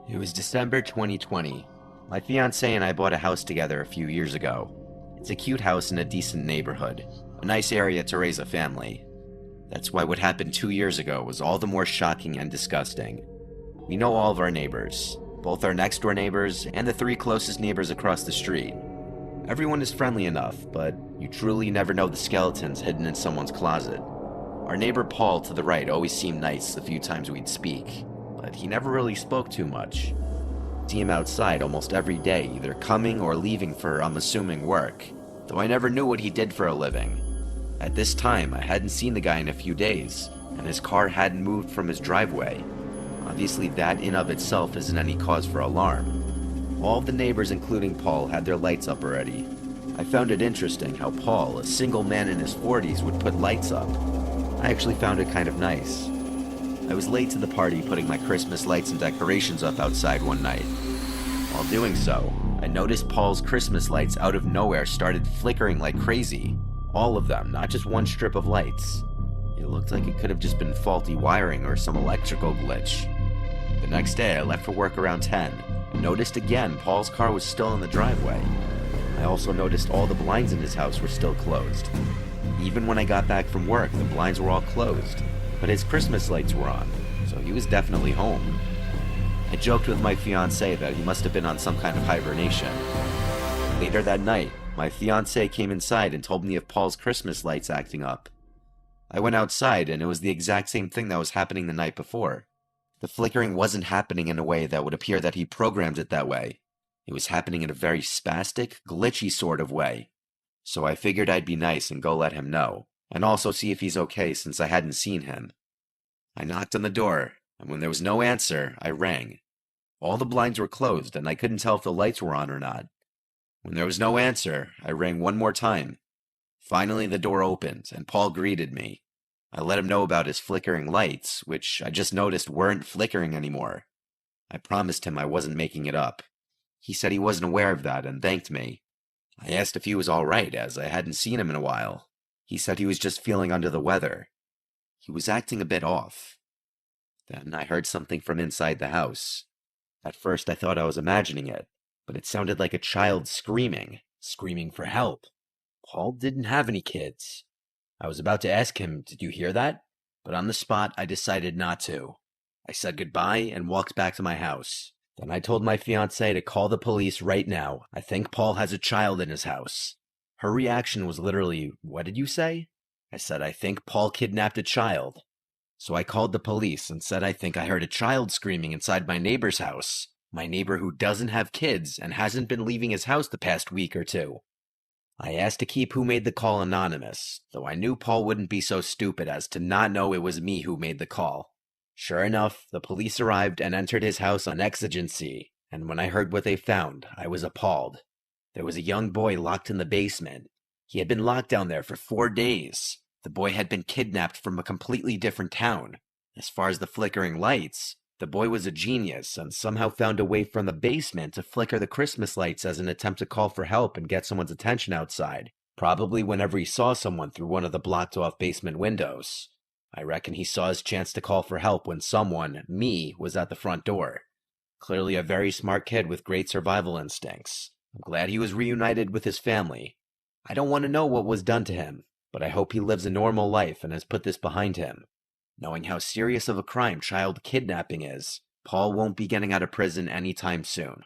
It was December 2020. My fiance and I bought a house together a few years ago. It's a cute house in a decent neighborhood, a nice area to raise a family. That's why what happened 2 years ago was all the more shocking and disgusting. We know all of our neighbors, both our next door neighbors and the three closest neighbors across the street. Everyone is friendly enough, but you truly never know the skeletons hidden in someone's closet. Our neighbor Paul to the right always seemed nice the few times we'd speak, but he never really spoke too much. See him outside almost every day, either coming or leaving for, I'm assuming, work, though I never knew what he did for a living. At this time, I hadn't seen the guy in a few days, and his car hadn't moved from his driveway. Obviously, that in of itself isn't any cause for alarm. All of the neighbors, including Paul, had their lights up already. I found it interesting how Paul, a single man in his 40s, would put lights up. I actually found it kind of nice. I was late to the party putting my Christmas lights and decorations up outside one night. While doing so, I noticed Paul's Christmas lights out of nowhere started flickering like crazy. All of them, not just one strip of lights. It looked like it could have just been faulty wiring or some electrical glitch. The next day, I left for work around 10 and noticed again Paul's car was still in the driveway. I also noticed all the blinds in his house were still closed. Even when I got back from work, the blinds were all closed, but his Christmas lights were on, so he was definitely home. I joked with my fiancé that he must have been on some kind of hibernation. Later that night, my fiancé came inside and told me of Paul's Christmas lights acting up. I went outside and it was the exact same thing that was happening the night before. The flickering wasn't happening in a way that would appear that he programmed it that way. It was happening in a very spastic, glitchy sort of way. So I figured I'd be nice and go let him know, and also see if he's okay since I hadn't seen him. I knocked on the door, and when there was no answer, I rang. All the blinds were closed, and I couldn't tell if the lights were on or not. When there was no answer, I rang one more time. Finally, the door opened, and Paul greeted me. I let him know about his flickering lights, which I just noticed weren't flickering anymore. I promised him I wasn't making it up. He said he wasn't aware of that and thanked me. I asked if he was all right, as I hadn't seen him in a while. He said he was just feeling under the weather. He was acting a bit off. Then I heard something from inside the house. At first I thought I was imagining it, but it sounded like a child screaming for help. Paul didn't have any kids. I was about to ask him, "Did you hear that?" But on the spot I decided not to. I said goodbye and walked back to my house. Then I told my fiancée to call the police right now. I think Paul has a child in his house. Her reaction was literally, "What did you say?" I said, "I think Paul kidnapped a child." So I called the police and said I think I heard a child screaming inside my neighbor's house. My neighbor who doesn't have kids and hasn't been leaving his house the past week or two. I asked to keep who made the call anonymous, though I knew Paul wouldn't be so stupid as to not know it was me who made the call. Sure enough, the police arrived and entered his house on exigency, and when I heard what they found, I was appalled. There was a young boy locked in the basement. He had been locked down there for 4 days. The boy had been kidnapped from a completely different town. As far as the flickering lights, the boy was a genius and somehow found a way from the basement to flicker the Christmas lights as an attempt to call for help and get someone's attention outside, probably whenever he saw someone through one of the blocked-off basement windows. I reckon he saw his chance to call for help when someone, me, was at the front door. Clearly a very smart kid with great survival instincts. I'm glad he was reunited with his family. I don't want to know what was done to him, but I hope he lives a normal life and has put this behind him. Knowing how serious of a crime child kidnapping is, Paul won't be getting out of prison anytime soon.